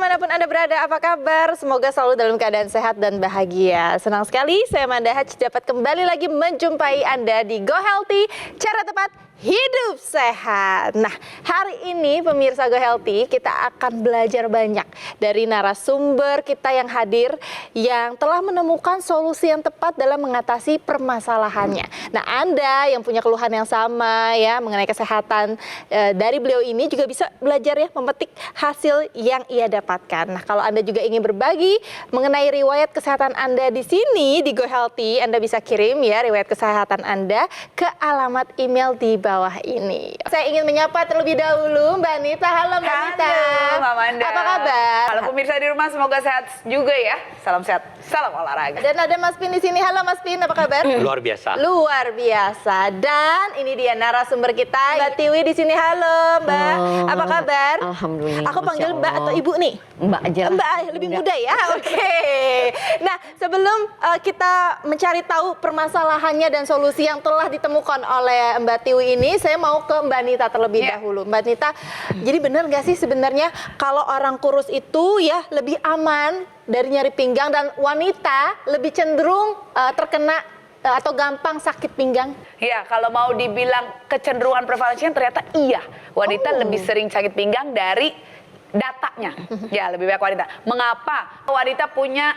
dimanapun Anda berada, apa kabar? Semoga selalu dalam keadaan sehat dan bahagia. Senang sekali saya Manda Haj dapat kembali lagi menjumpai Anda di Go Healthy, cara tepat hidup sehat. Nah, hari ini pemirsa Go Healthy kita akan belajar banyak dari narasumber kita yang hadir yang telah menemukan solusi yang tepat dalam mengatasi permasalahannya. Nah, Anda yang punya keluhan yang sama ya mengenai kesehatan dari beliau ini juga bisa belajar ya memetik hasil yang ia dapatkan. Nah, kalau Anda juga ingin berbagi mengenai riwayat kesehatan Anda di sini di Go Healthy, Anda bisa kirim ya riwayat kesehatan Anda ke alamat email di bawah ini. Saya ingin menyapa terlebih dahulu Mbak Nita. Halo Mbak Nita. Halo Mbak Manda. Apa kabar? Halo pemirsa di rumah, semoga sehat juga ya. Salam sehat, salam olahraga. Dan ada Mas Pin di sini. Halo Mas Pin, apa kabar? Luar biasa. Luar biasa. Dan ini dia narasumber kita, Mbak Tiwi di sini. Halo Mbak. Apa kabar? Alhamdulillah. Aku panggil Mbak atau Ibu nih? Mbak aja. Mbak lebih muda ya. Oke. Nah, sebelum kita mencari tahu permasalahannya dan solusi yang telah ditemukan oleh Mbak Tiwi ini, saya mau ke Mbak Nita terlebih dahulu. Mbak Nita, jadi benar nggak sih sebenarnya kalau orang kurus itu ya lebih aman dari nyeri pinggang dan wanita lebih cenderung terkena atau gampang sakit pinggang? Ya, kalau mau dibilang kecenderungan prevalensinya ternyata iya. Wanita lebih sering sakit pinggang dari datanya. Ya, lebih banyak wanita. Mengapa? Wanita punya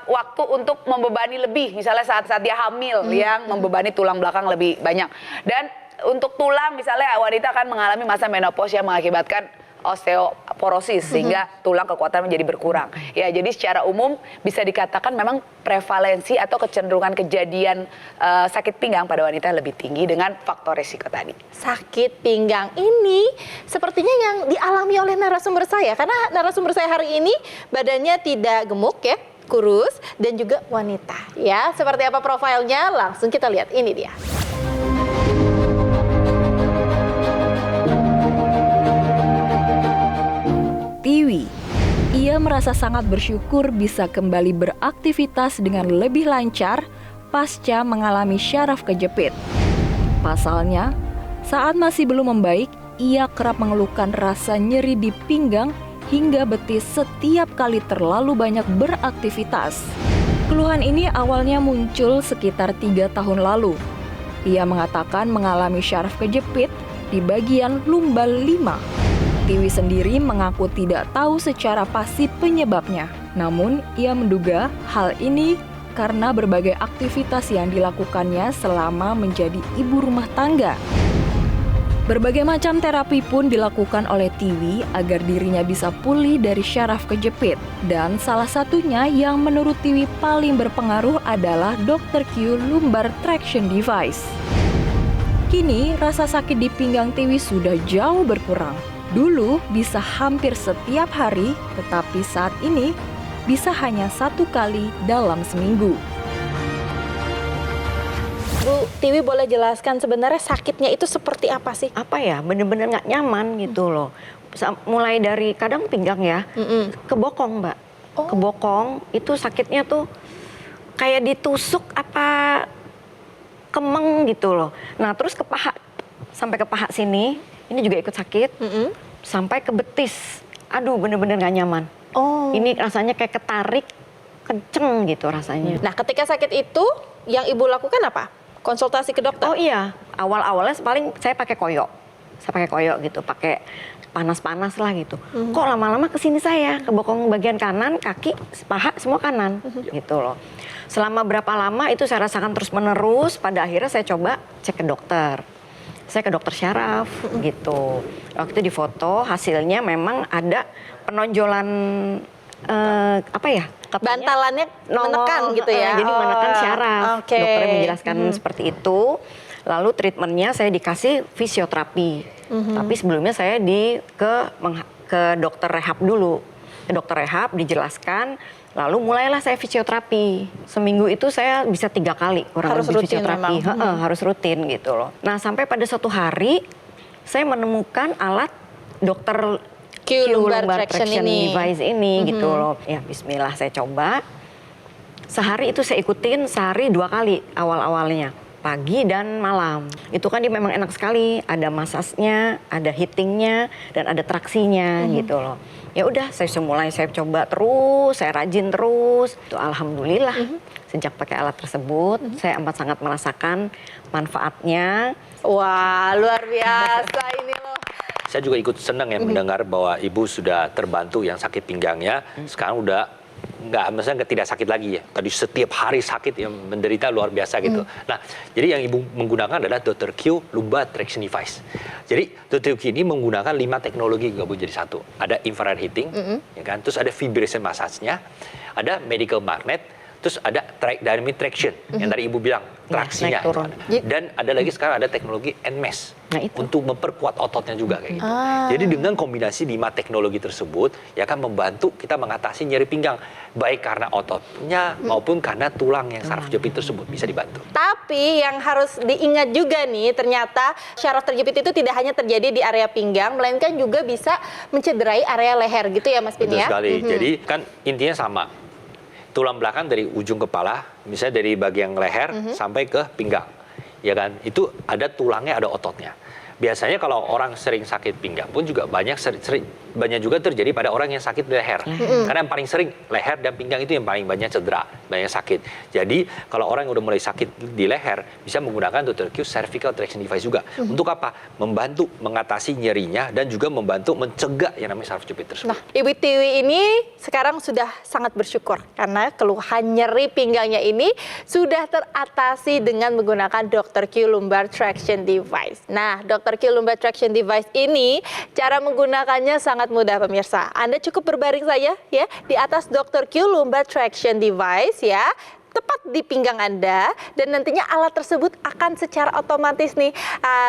waktu untuk membebani lebih. Misalnya saat dia hamil yang membebani tulang belakang lebih banyak. Dan untuk tulang misalnya wanita akan mengalami masa menopause yang mengakibatkan osteoporosis sehingga tulang kekuatan menjadi berkurang. Ya, jadi secara umum bisa dikatakan memang prevalensi atau kecenderungan kejadian sakit pinggang pada wanita lebih tinggi dengan faktor risiko tadi. Sakit pinggang ini sepertinya yang dialami oleh narasumber saya, karena narasumber saya hari ini badannya tidak gemuk ya, kurus dan juga wanita. Ya, seperti apa profilnya? Langsung kita lihat, ini dia. Tiwi. Ia merasa sangat bersyukur bisa kembali beraktivitas dengan lebih lancar pasca mengalami syaraf kejepit. Pasalnya, saat masih belum membaik, ia kerap mengeluhkan rasa nyeri di pinggang hingga betis setiap kali terlalu banyak beraktivitas. Keluhan ini awalnya muncul sekitar 3 tahun lalu. Ia mengatakan mengalami syaraf kejepit di bagian lumbal 5. Tiwi sendiri mengaku tidak tahu secara pasti penyebabnya. Namun, ia menduga hal ini karena berbagai aktivitas yang dilakukannya selama menjadi ibu rumah tangga. Berbagai macam terapi pun dilakukan oleh Tiwi agar dirinya bisa pulih dari syaraf kejepit. Dan salah satunya yang menurut Tiwi paling berpengaruh adalah Dr. Q Lumbar Traction Device. Kini, rasa sakit di pinggang Tiwi sudah jauh berkurang. Dulu bisa hampir setiap hari, tetapi saat ini bisa hanya 1 kali dalam seminggu. Bu Tiwi boleh jelaskan sebenarnya sakitnya itu seperti apa sih? Apa ya, bener-bener nggak nyaman gitu loh. Mulai dari kadang pinggang ya, ke bokong Mbak. Ke bokong itu sakitnya tuh kayak ditusuk apa kemeng gitu loh. Nah terus ke paha, sampai ke paha sini, ini juga ikut sakit. Sampai ke betis. Aduh bener-bener gak nyaman. Ini rasanya kayak ketarik, kenceng gitu rasanya. Nah, ketika sakit itu yang Ibu lakukan apa? Konsultasi ke dokter? Oh iya, awal-awalnya paling saya pakai koyo. Saya pakai koyo gitu, pakai panas-panas lah gitu. Kok lama-lama kesini saya, ke bokong bagian kanan, kaki, paha, semua kanan gitu loh. Selama berapa lama itu saya rasakan terus-menerus, pada akhirnya saya coba cek ke dokter. Saya ke dokter syaraf gitu. Waktu itu difoto, hasilnya memang ada penonjolan apa ya? Bantalannya menekan gitu ya? Jadi menekan syaraf. Okay. Dokternya menjelaskan seperti itu. Lalu treatmentnya saya dikasih fisioterapi. Tapi sebelumnya saya ke dokter rehab dulu. Ke dokter rehab dijelaskan. Lalu mulailah saya fisioterapi. Seminggu itu saya bisa 3 kali kurang lebih fisioterapi. Harus rutin gitu loh. Nah sampai pada suatu hari saya menemukan alat dokter Q Lumbar Traction Device ini gitu loh. Ya bismillah saya coba. Sehari itu saya ikutin sehari 2 kali awal-awalnya. pagi dan malam. Itu kan dia memang enak sekali, ada masasnya, ada heatingnya, dan ada traksinya gitu loh. Ya udah, saya coba terus, saya rajin terus. Itu alhamdulillah sejak pakai alat tersebut, saya amat sangat merasakan manfaatnya. Wah, luar biasa ini loh. Saya juga ikut senang ya mendengar bahwa ibu sudah terbantu yang sakit pinggangnya. Sekarang udah maksudnya tidak sakit lagi ya. Tadi setiap hari sakit yang menderita luar biasa gitu. Nah, jadi yang ibu menggunakan adalah Dr. Q Lumbar Traction Device. Jadi Dr. Q ini menggunakan 5 teknologi gabung jadi satu. Ada infrared heating, ya kan? Terus ada vibration massage-nya, ada medical magnet, terus ada dynamic traction yang tadi ibu bilang traksinya. naik turun. Dan ada lagi sekarang ada teknologi NMES untuk memperkuat ototnya juga kayak gitu. Jadi dengan kombinasi 5 teknologi tersebut ya kan membantu kita mengatasi nyeri pinggang baik karena ototnya maupun karena tulang yang saraf jepit tersebut bisa dibantu. Tapi yang harus diingat juga nih, ternyata syaraf terjepit itu tidak hanya terjadi di area pinggang, melainkan juga bisa mencederai area leher gitu ya Mas Pin Betul ya? sekali. Jadi kan intinya sama. Tulang belakang dari ujung kepala, misalnya dari bagian leher sampai ke pinggang. Ya kan? Itu ada tulangnya, ada ototnya. Biasanya kalau orang sering sakit pinggang pun juga banyak juga terjadi pada orang yang sakit di leher. Karena yang paling sering leher dan pinggang itu yang paling banyak cedera, banyak sakit. Jadi kalau orang yang udah mulai sakit di leher bisa menggunakan Dr. Q Cervical Traction Device juga. Untuk apa? Membantu mengatasi nyerinya dan juga membantu mencegah yang namanya saraf jepit tersebut. Nah, Ibu Tiwi ini sekarang sudah sangat bersyukur karena keluhan nyeri pinggangnya ini sudah teratasi dengan menggunakan Dr. Q Lumbar Traction Device. Nah, Dr. Q Lumbar Traction Device ini cara menggunakannya sangat mudah pemirsa. Anda cukup berbaring saja ya di atas Dr. Q Lumbar Traction Device ya. Tepat di pinggang Anda dan nantinya alat tersebut akan secara otomatis nih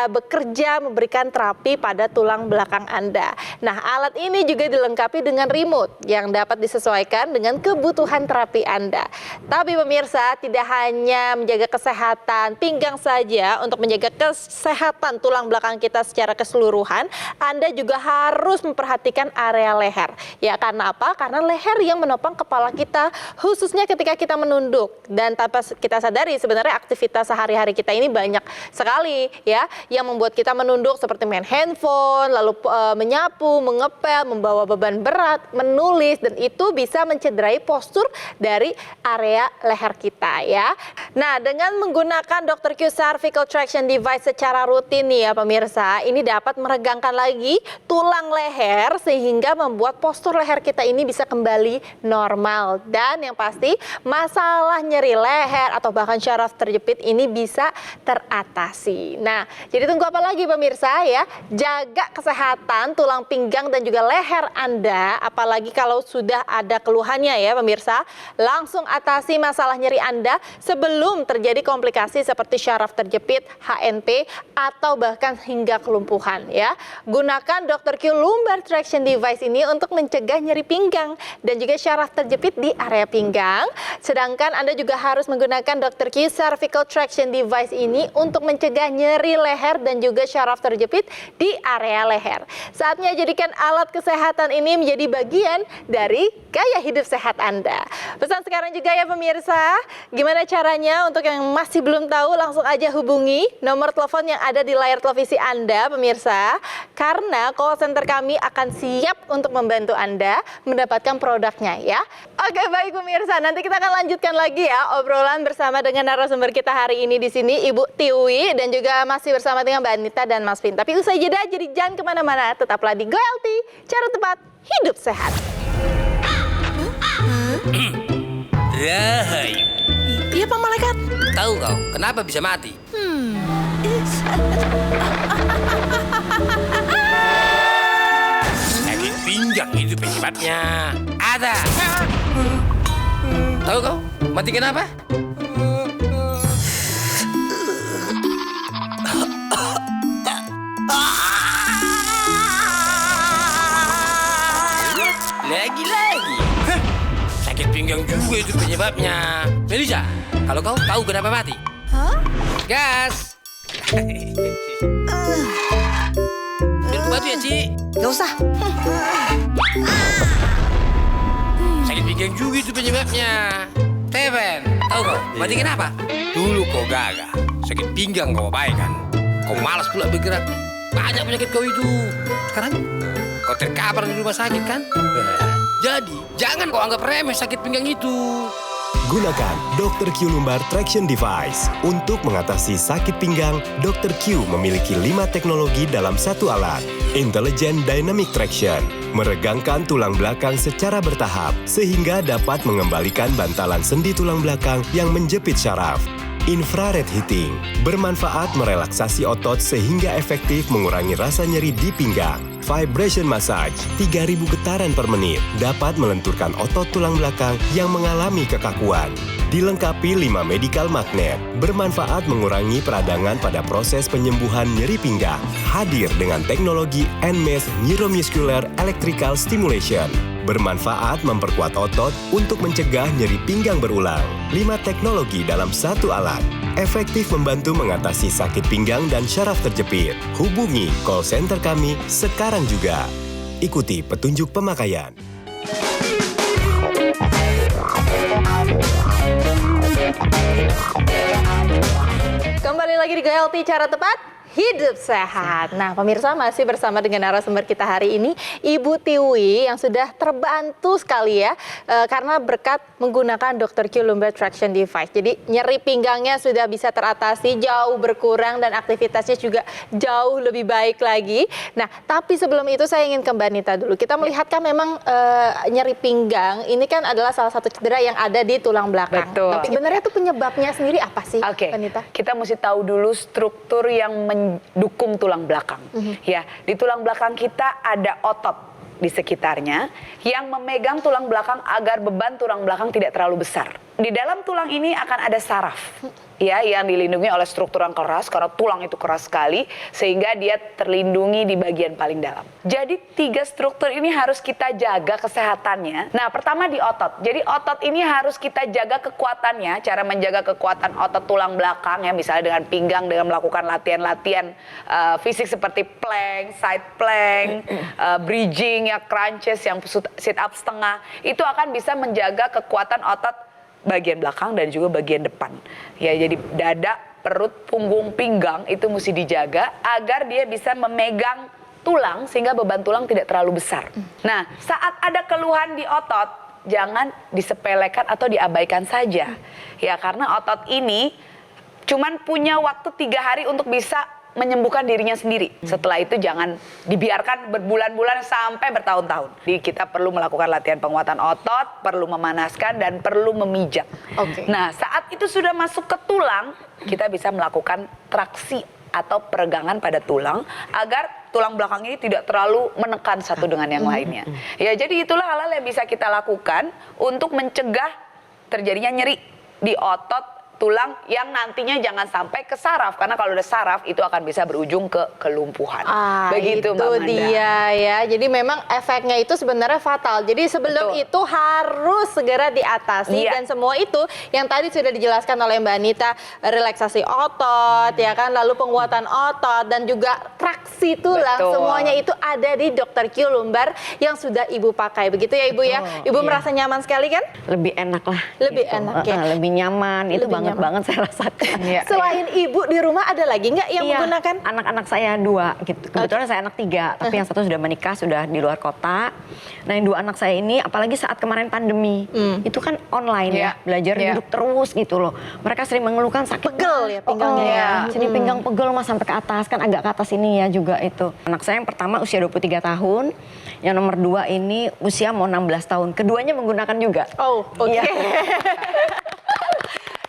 bekerja memberikan terapi pada tulang belakang Anda. Nah, alat ini juga dilengkapi dengan remote yang dapat disesuaikan dengan kebutuhan terapi Anda. Tapi pemirsa, tidak hanya menjaga kesehatan pinggang saja, untuk menjaga kesehatan tulang belakang kita secara keseluruhan, Anda juga harus memperhatikan area leher. Ya, karena apa? Karena leher yang menopang kepala kita, khususnya ketika kita menunduk. Dan tanpa kita sadari sebenarnya aktivitas sehari-hari kita ini banyak sekali ya yang membuat kita menunduk, seperti main handphone, lalu menyapu, mengepel, membawa beban berat, menulis, dan itu bisa mencederai postur dari area leher kita ya. Nah, dengan menggunakan Dr. Q Cervical Traction Device secara rutin nih ya pemirsa, ini dapat meregangkan lagi tulang leher sehingga membuat postur leher kita ini bisa kembali normal. Dan yang pasti masalah nyeri leher atau bahkan syaraf terjepit ini bisa teratasi. Nah, jadi tunggu apa lagi pemirsa ya? Jaga kesehatan tulang pinggang dan juga leher Anda, apalagi kalau sudah ada keluhannya ya pemirsa. Langsung atasi masalah nyeri Anda sebelum terjadi komplikasi seperti syaraf terjepit, HNP, atau bahkan hingga kelumpuhan ya. Gunakan Dr. Q Lumbar Traction Device ini untuk mencegah nyeri pinggang dan juga syaraf terjepit di area pinggang. Sedangkan Anda juga harus menggunakan Dr. Q Cervical Traction Device ini untuk mencegah nyeri leher dan juga syaraf terjepit di area leher. Saatnya jadikan alat kesehatan ini menjadi bagian dari gaya hidup sehat Anda. Pesan sekarang juga ya pemirsa, gimana caranya? Untuk yang masih belum tahu, langsung aja hubungi nomor telepon yang ada di layar televisi Anda pemirsa, karena call center kami akan siap untuk membantu Anda mendapatkan produknya ya. Oke, baik pemirsa, nanti kita akan lanjutkan lagi ya obrolan bersama dengan narasumber kita hari ini di sini, Ibu Tiwi, dan juga masih bersama dengan Mbak Anita dan Mas Pin. Tapi usai jeda, jadi jangan kemana-mana, tetaplah di GoLT, cara tepat hidup sehat. Rahayu. Iya Pak Malaikat. Tahu kau kenapa bisa mati? Sakit pinggang itu penyebabnya. Ada. Tahu kau mati kenapa? Lagi-lagi. Sakit pinggang juga itu penyebabnya. Melisa, kalau kau tahu kenapa mati? Hah? Gas. Biar ku bantu ya, Ci. Gak usah. Sakit pinggang juga itu penyebabnya. Teven, Tahu kau? Berarti kenapa? Dulu kau gagah, sakit pinggang kau baik kan? Kau malas pula bergerak. Banyak penyakit kau itu. Sekarang kau terkapar di rumah sakit kan? Jadi, jangan kau anggap remeh sakit pinggang itu. Gunakan Dr. Q Lumbar Traction Device. Untuk mengatasi sakit pinggang, Dr. Q memiliki 5 teknologi dalam satu alat. Intelligent Dynamic Traction, meregangkan tulang belakang secara bertahap, sehingga dapat mengembalikan bantalan sendi tulang belakang yang menjepit syaraf. Infrared Heating, bermanfaat merelaksasi otot sehingga efektif mengurangi rasa nyeri di pinggang. Vibration Massage, 3000 getaran per menit, dapat melenturkan otot tulang belakang yang mengalami kekakuan. Dilengkapi 5 medical magnet, bermanfaat mengurangi peradangan pada proses penyembuhan nyeri pinggang. Hadir dengan teknologi NMES Neuromuscular Electrical Stimulation, bermanfaat memperkuat otot untuk mencegah nyeri pinggang berulang. 5 teknologi dalam satu alat, efektif membantu mengatasi sakit pinggang dan syaraf terjepit. Hubungi call center kami sekarang juga. Ikuti petunjuk pemakaian. Kembali lagi di GoHealthy, cara tepat hidup sehat. Nah, pemirsa masih bersama dengan narasumber kita hari ini, Ibu Tiwi yang sudah terbantu sekali ya karena berkat menggunakan Dr. Q Lumbar Traction Device. Jadi nyeri pinggangnya sudah bisa teratasi, jauh berkurang dan aktivitasnya juga jauh lebih baik lagi. Nah, tapi sebelum itu saya ingin ke Mbak Nita dulu. Kita melihat kan memang nyeri pinggang ini kan adalah salah satu cedera yang ada di tulang belakang. Betul. Tapi sebenarnya itu penyebabnya sendiri apa sih, Oke, Mbak Nita? kita mesti tahu dulu struktur yang mendukung tulang belakang. Ya, di tulang belakang kita ada otot di sekitarnya yang memegang tulang belakang agar beban tulang belakang tidak terlalu besar. Di dalam tulang ini akan ada saraf, ya, yang dilindungi oleh struktur yang keras karena tulang itu keras sekali sehingga dia terlindungi di bagian paling dalam. Jadi 3 struktur ini harus kita jaga kesehatannya. Nah, pertama di otot. Jadi otot ini harus kita jaga kekuatannya. Cara menjaga kekuatan otot tulang belakang ya, misalnya dengan pinggang dengan melakukan latihan-latihan fisik seperti plank, side plank, bridging ya, crunches yang sit up setengah. Itu akan bisa menjaga kekuatan otot bagian belakang dan juga bagian depan. Ya, jadi dada, perut, punggung, pinggang itu mesti dijaga agar dia bisa memegang tulang sehingga beban tulang tidak terlalu besar. Nah, saat ada keluhan di otot, jangan disepelekan atau diabaikan saja. Ya, karena otot ini cuman punya waktu 3 hari untuk bisa menyembuhkan dirinya sendiri. Setelah itu jangan dibiarkan berbulan-bulan sampai bertahun-tahun. Jadi kita perlu melakukan latihan penguatan otot, perlu memanaskan dan perlu memijat. Oke. Nah, saat itu sudah masuk ke tulang, kita bisa melakukan traksi atau peregangan pada tulang agar tulang belakang ini tidak terlalu menekan satu dengan yang lainnya. Ya, jadi itulah hal-hal yang bisa kita lakukan untuk mencegah terjadinya nyeri di otot tulang yang nantinya jangan sampai ke saraf, karena kalau udah saraf itu akan bisa berujung ke kelumpuhan. Begitu, itu Mbak Manda. dia ya. Jadi memang efeknya itu sebenarnya fatal. Jadi sebelum Betul. itu harus segera diatasi Iya. dan semua itu yang tadi sudah dijelaskan oleh Mbak Anita, relaksasi otot ya kan, lalu penguatan otot dan juga traksi tulang, Betul. semuanya itu ada di Dr. Q Lumbar yang sudah Ibu pakai. Begitu ya Ibu ya. Ibu iya. merasa nyaman sekali kan? Lebih enak lah. Lebih enak ya. Lebih nyaman. Itu Lebih banget saya rasakan. Iya. Selain Ibu di rumah ada lagi nggak yang Iya, menggunakan? anak-anak saya 2 gitu. Kebetulan saya anak 3, tapi yang satu sudah menikah, sudah di luar kota. Nah, yang 2 anak saya ini, apalagi saat kemarin pandemi, itu kan online Iya. ya, belajar Iya. duduk terus gitu loh. Mereka sering mengeluhkan sakit Pegel ya pinggangnya ya. Sini pinggang pegel mas sampai ke atas, kan agak ke atas ini ya juga itu. Anak saya yang pertama usia 23 tahun, yang nomor 2 ini usia mau 16 tahun. Keduanya menggunakan juga. Oh, oke. Iya.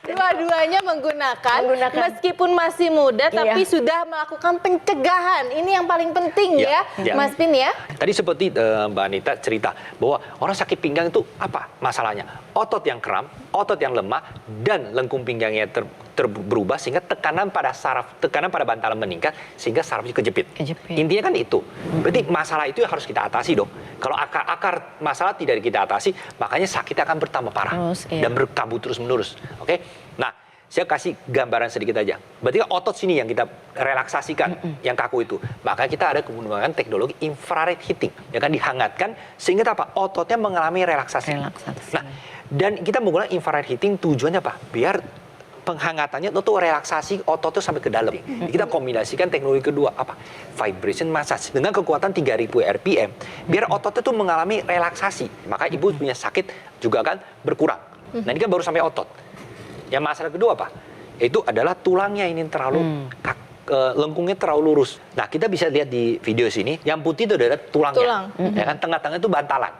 Dua-duanya menggunakan, meskipun masih muda, Iya. tapi sudah melakukan pencegahan. Ini yang paling penting ya, Ya. Mas Pin ya. Tadi seperti Mbak Anita cerita bahwa orang sakit pinggang itu apa masalahnya? Otot yang kram, otot yang lemah, dan lengkung pinggangnya berubah sehingga tekanan pada bantalan meningkat sehingga sarafnya kejepit. Intinya kan itu. Berarti masalah itu yang harus kita atasi dong. Kalau akar masalah tidak kita atasi, makanya sakitnya akan bertambah parah Terus, iya. dan berkabut terus-menerus. Oke? Nah, saya kasih gambaran sedikit aja. Berarti otot sini yang kita relaksasikan, yang kaku itu. Makanya kita ada menggunakan teknologi infrared heating, ya kan, dihangatkan sehingga apa? Ototnya mengalami relaksasi. Nah, Dan kita menggunakan infrared heating tujuannya apa? Biar penghangatannya itu relaksasi otot itu sampai ke dalam. Kita kombinasikan teknologi kedua apa? Vibration massage dengan kekuatan 3000 RPM biar otot itu mengalami relaksasi. Maka ibu punya sakit juga akan berkurang. Nah ini kan baru sampai otot. Yang masalah kedua apa? Itu adalah tulangnya ini terlalu lengkungnya terlalu lurus. Nah kita bisa lihat di video sini, yang putih itu adalah tulangnya. Ya kan tengah-tengah itu bantalan.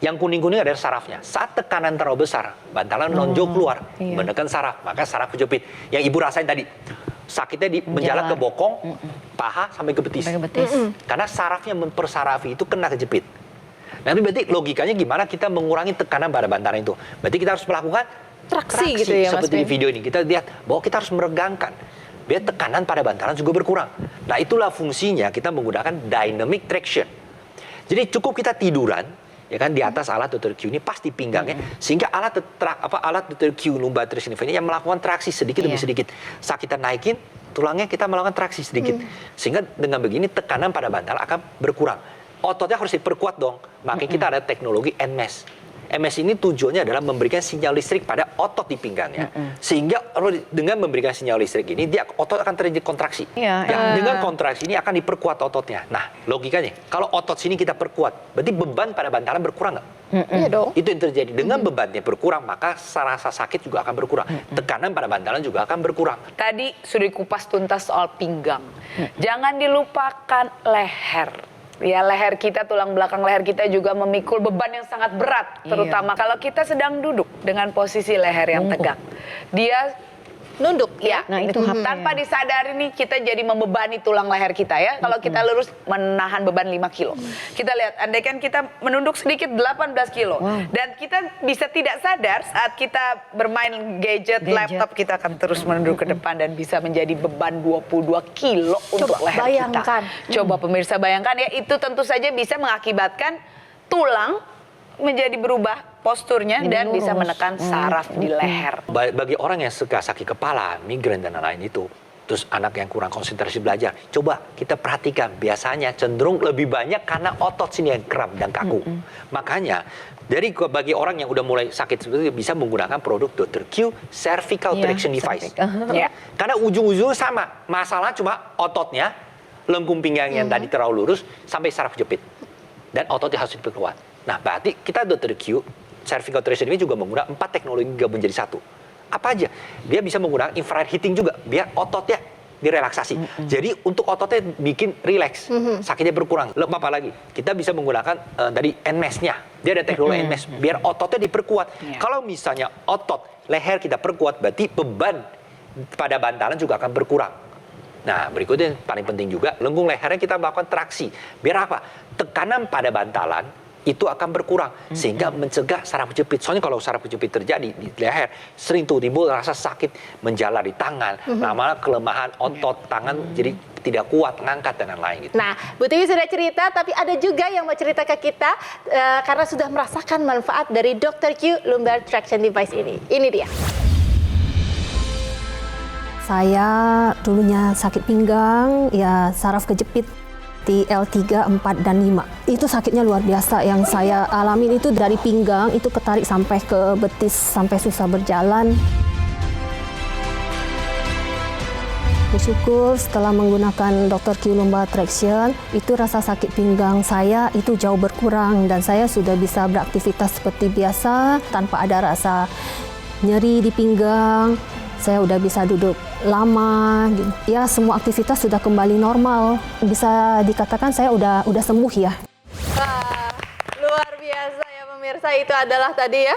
Yang kuning-kuning adalah sarafnya. Saat tekanan terlalu besar, bantalan nonjol keluar, menekan saraf, maka saraf kejepit. Yang ibu rasain tadi, sakitnya di menjalar ke bokong, paha sampai ke betis. Karena sarafnya mempersarafi itu kena kejepit. Nah, berarti logikanya gimana kita mengurangi tekanan pada bantalan itu? Berarti kita harus melakukan Traksi gitu ya, Mas seperti di Bim? video ini. Kita lihat bahwa kita harus meregangkan biar tekanan pada bantalan juga berkurang. Nah, itulah fungsinya kita menggunakan dynamic traction. Jadi cukup kita tiduran ya kan di atas alat Dr. Q ini pas di pinggangnya sehingga alat Dr. Q lumbar traction device ini yang melakukan traksi sedikit demi sedikit. Saat kita naikin tulangnya kita melakukan traksi sedikit. Sehingga dengan begini tekanan pada bantalan akan berkurang. Ototnya harus diperkuat dong. Makanya kita ada teknologi NMES. MS ini tujuannya adalah memberikan sinyal listrik pada otot di pinggangnya. Sehingga dengan memberikan sinyal listrik ini, otot akan terjadi kontraksi. Dengan kontraksi ini akan diperkuat ototnya. Nah, logikanya, kalau otot sini kita perkuat, berarti beban pada bantalan berkurang nggak? Iya dong. Itu yang terjadi. Dengan bebannya berkurang, maka rasa sakit juga akan berkurang. Tekanan pada bantalan juga akan berkurang. Tadi sudah dikupas tuntas soal pinggang. Jangan dilupakan leher. Ya, leher kita, tulang belakang leher kita juga memikul beban yang sangat berat. Terutama kalau kita sedang duduk dengan posisi leher yang tegak. Dia nunduk ya. Nah, itu tanpa disadari nih kita jadi membebani tulang leher kita ya. Kalau kita lurus menahan beban 5 kilo. Kita lihat, andaikan kita menunduk sedikit 18 kilo. Dan kita bisa tidak sadar saat kita bermain gadget, laptop, kita akan terus menunduk ke depan dan bisa menjadi beban 22 kilo untuk leher bayangkan. kita. Coba pemirsa bayangkan ya, itu tentu saja bisa mengakibatkan tulang menjadi berubah posturnya dan bisa menekan saraf di leher. Bagi orang yang suka sakit kepala, migrain dan lain-lain itu, terus anak yang kurang konsentrasi belajar, coba kita perhatikan biasanya cenderung lebih banyak karena otot sini yang kram dan kaku. Makanya bagi orang yang udah mulai sakit seperti itu bisa menggunakan produk Dr. Q Cervical Traction Device. Karena ujung-ujungnya sama, masalah cuma ototnya, lengkung pinggang yang tadi terlalu lurus sampai saraf jepit dan ototnya harus diperkuat. Nah, berarti kita Dr. Q Cervical Traction ini juga menggunakan 4 teknologi gabung menjadi satu. Apa aja? Dia bisa menggunakan infrared heating juga biar ototnya direlaksasi. Jadi untuk ototnya bikin relax, sakitnya berkurang. Apa lagi? Kita bisa menggunakan dari NMES-nya. Dia ada teknologi NMES biar ototnya diperkuat. Kalau misalnya otot leher kita perkuat, berarti beban pada bantalan juga akan berkurang. Nah, berikutnya yang paling penting juga, lengkung lehernya kita melakukan traksi. Biar apa? Tekanan pada bantalan itu akan berkurang sehingga mencegah saraf kejepit. Soalnya kalau saraf kejepit terjadi di leher, sering tuh timbul rasa sakit menjalar di tangan, lama-lama kelemahan otot tangan jadi tidak kuat ngangkat dan lain-lain gitu. Nah, Bu Tiwi sudah cerita, tapi ada juga yang mau cerita ke kita karena sudah merasakan manfaat dari Dr. Q Lumbar Traction Device ini. Ini dia. Saya dulunya sakit pinggang, ya saraf kejepit di L3, 4, dan 5. Itu sakitnya luar biasa. Yang saya alamin itu dari pinggang, itu ketarik sampai ke betis, sampai susah berjalan. Bersyukur setelah menggunakan Dr. Q Lumbar Traction, itu rasa sakit pinggang saya itu jauh berkurang dan saya sudah bisa beraktivitas seperti biasa tanpa ada rasa nyeri di pinggang. Saya udah bisa duduk lama, ya semua aktivitas sudah kembali normal. Bisa dikatakan saya udah sembuh ya. Wah, luar biasa ya pemirsa, itu adalah tadi ya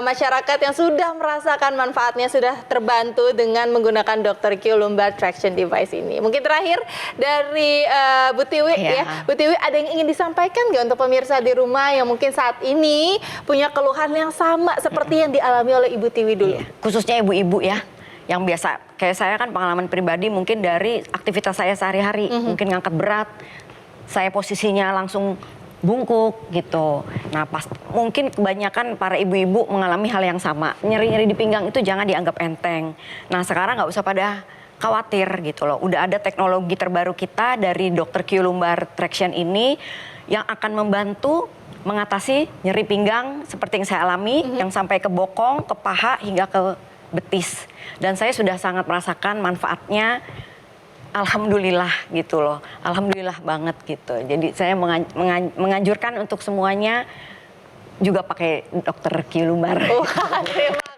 masyarakat yang sudah merasakan manfaatnya, sudah terbantu dengan menggunakan Dr. Q Lumbar Traction Device ini. Mungkin terakhir dari Bu Tiwi ya, Bu Tiwi ada yang ingin disampaikan nggak untuk pemirsa di rumah yang mungkin saat ini punya keluhan yang sama seperti yang dialami oleh Ibu Tiwi dulu? Khususnya ibu-ibu ya, yang biasa kayak saya kan pengalaman pribadi mungkin dari aktivitas saya sehari-hari, mungkin ngangkat berat, saya posisinya langsung bungkuk gitu. Nah, mungkin kebanyakan para ibu-ibu mengalami hal yang sama. Nyeri-nyeri di pinggang itu jangan dianggap enteng. Nah, sekarang nggak usah pada khawatir gitu loh. Udah ada teknologi terbaru kita dari Dr. Q Lumbar Traction ini yang akan membantu mengatasi nyeri pinggang seperti yang saya alami, yang sampai ke bokong, ke paha, hingga ke betis. Dan saya sudah sangat merasakan manfaatnya, alhamdulillah gitu loh. Alhamdulillah banget gitu. Jadi saya menganjurkan untuk semuanya juga pakai Dr. Q Lumbar. Wah, terima kasih.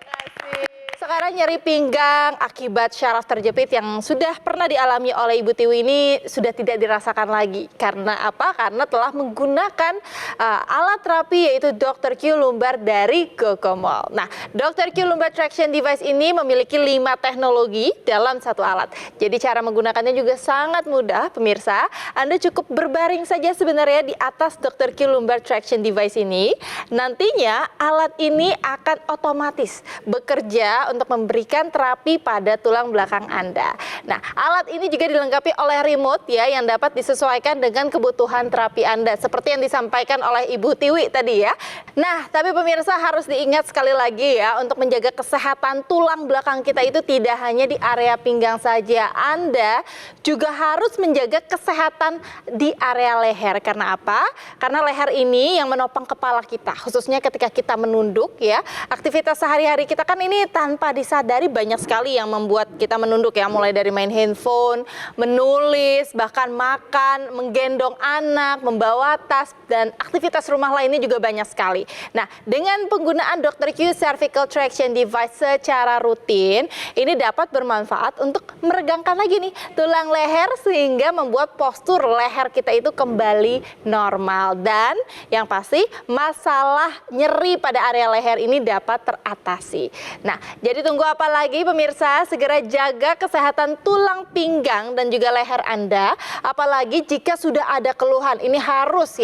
Sekarang nyeri pinggang akibat syaraf terjepit yang sudah pernah dialami oleh Ibu Tiwi ini sudah tidak dirasakan lagi. Karena apa? Karena telah menggunakan alat terapi yaitu Dr. Q Lumbar dari Gogomol. Nah, Dr. Q Lumbar Traction Device ini memiliki 5 teknologi dalam satu alat. Jadi cara menggunakannya juga sangat mudah, pemirsa. Anda cukup berbaring saja sebenarnya di atas Dr. Q Lumbar Traction Device ini. Nantinya alat ini akan otomatis bekerja untuk memberikan terapi pada tulang belakang Anda. Nah, alat ini juga dilengkapi oleh remote ya yang dapat disesuaikan dengan kebutuhan terapi Anda seperti yang disampaikan oleh Ibu Tiwi tadi ya. Nah, tapi pemirsa harus diingat sekali lagi ya, untuk menjaga kesehatan tulang belakang kita itu tidak hanya di area pinggang saja. Anda juga harus menjaga kesehatan di area leher. Karena apa? Karena leher ini yang menopang kepala kita, khususnya ketika kita menunduk ya. Aktivitas sehari-hari kita kan ini tanpa disadari banyak sekali yang membuat kita menunduk ya, mulai dari main handphone, menulis, bahkan makan, menggendong anak, membawa tas, dan aktivitas rumah lainnya juga banyak sekali. Nah, dengan penggunaan Dr. Q Cervical Traction Device secara rutin, ini dapat bermanfaat untuk meregangkan lagi nih tulang leher sehingga membuat postur leher kita itu kembali normal. Dan yang pasti masalah nyeri pada area leher ini dapat teratasi. Nah, jadi tunggu apa lagi pemirsa? Segera jaga kesehatan tulang pinggang dan juga leher Anda. Apalagi jika sudah ada keluhan, ini harus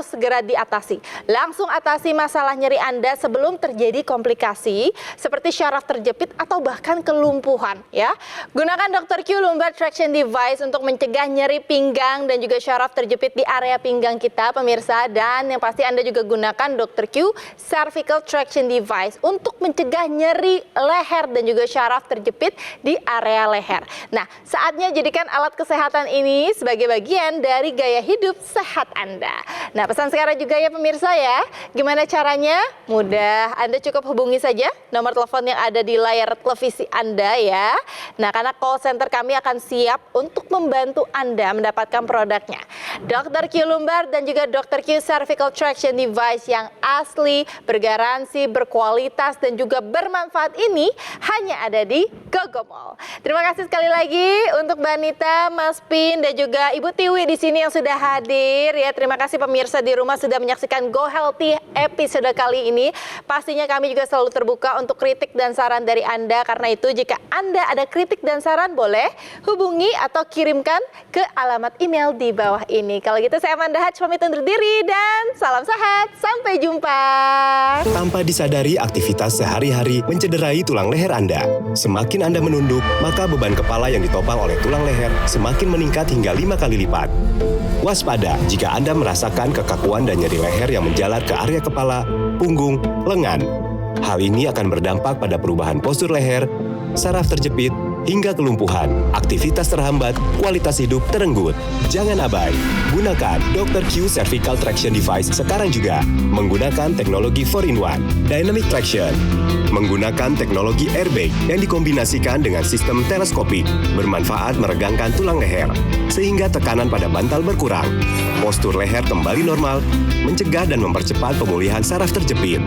segera diatasi. Langsung atasi masalah nyeri Anda sebelum terjadi komplikasi seperti syaraf terjepit atau bahkan kelumpuhan ya. Gunakan Dr. Q Lumbar Traction Device untuk mencegah nyeri pinggang dan juga syaraf terjepit di area pinggang kita pemirsa. Dan yang pasti Anda juga gunakan Dr. Q Cervical Traction Device untuk mencegah nyeri leher dan juga syaraf terjepit di area leher. Nah, saatnya jadikan alat kesehatan ini sebagai bagian dari gaya hidup sehat Anda. Nah, pesan sekarang juga ya pemirsa ya. Gimana caranya? Mudah. Anda cukup hubungi saja nomor telepon yang ada di layar televisi Anda ya. Nah, karena call center kami akan siap untuk membantu Anda mendapatkan produknya. Dr. Q Lumbar dan juga Dr. Q Cervical Traction Device yang asli, bergaransi, berkualitas dan juga bermanfaat ini hanya ada di Gogomol. Terima kasih sekali lagi untuk Mbak Nita, Mas Pin dan juga Ibu Tiwi di sini yang sudah hadir ya. Terima kasih pemirsa di rumah sudah menyaksikan Go Healthy episode kali ini. Pastinya kami juga selalu terbuka untuk kritik dan saran dari Anda. Karena itu jika Anda ada kritik dan saran boleh hubungi atau kirimkan ke alamat email di bawah ini. Kalau gitu saya Amanda Hatch pamit undur diri dan salam sehat. Sampai jumpa. Tanpa disadari aktivitas sehari-hari mencederai tulang leher Anda. Semakin Anda menunduk, maka beban kepala yang ditopang oleh tulang leher semakin meningkat hingga 5 kali lipat. Waspada jika Anda merasakan kekakuan dan nyeri leher yang menjalar ke area kepala, punggung, lengan. Hal ini akan berdampak pada perubahan postur leher, saraf terjepit, hingga kelumpuhan, aktivitas terhambat, kualitas hidup terenggut. Jangan abai, gunakan Dr. Q Cervical Traction Device sekarang juga. Menggunakan teknologi 4-in-1, Dynamic Traction. Menggunakan teknologi airbag yang dikombinasikan dengan sistem teleskopik, bermanfaat meregangkan tulang leher, sehingga tekanan pada bantal berkurang. Postur leher kembali normal, mencegah dan mempercepat pemulihan saraf terjepit.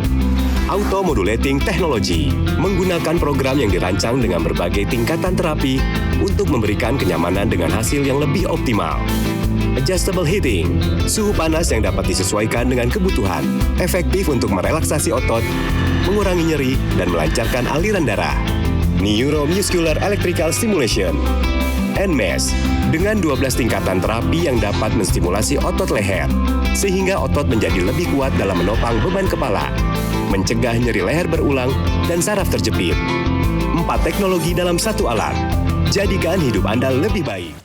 Auto Modulating Technology menggunakan program yang dirancang dengan berbagai tingkatan terapi untuk memberikan kenyamanan dengan hasil yang lebih optimal. Adjustable Heating, suhu panas yang dapat disesuaikan dengan kebutuhan, efektif untuk merelaksasi otot, mengurangi nyeri, dan melancarkan aliran darah. Neuromuscular Electrical Stimulation, NMES, dengan 12 tingkatan terapi yang dapat menstimulasi otot leher, sehingga otot menjadi lebih kuat dalam menopang beban kepala, mencegah nyeri leher berulang, dan saraf terjepit. 4 teknologi dalam satu alat. Jadikan hidup Anda lebih baik.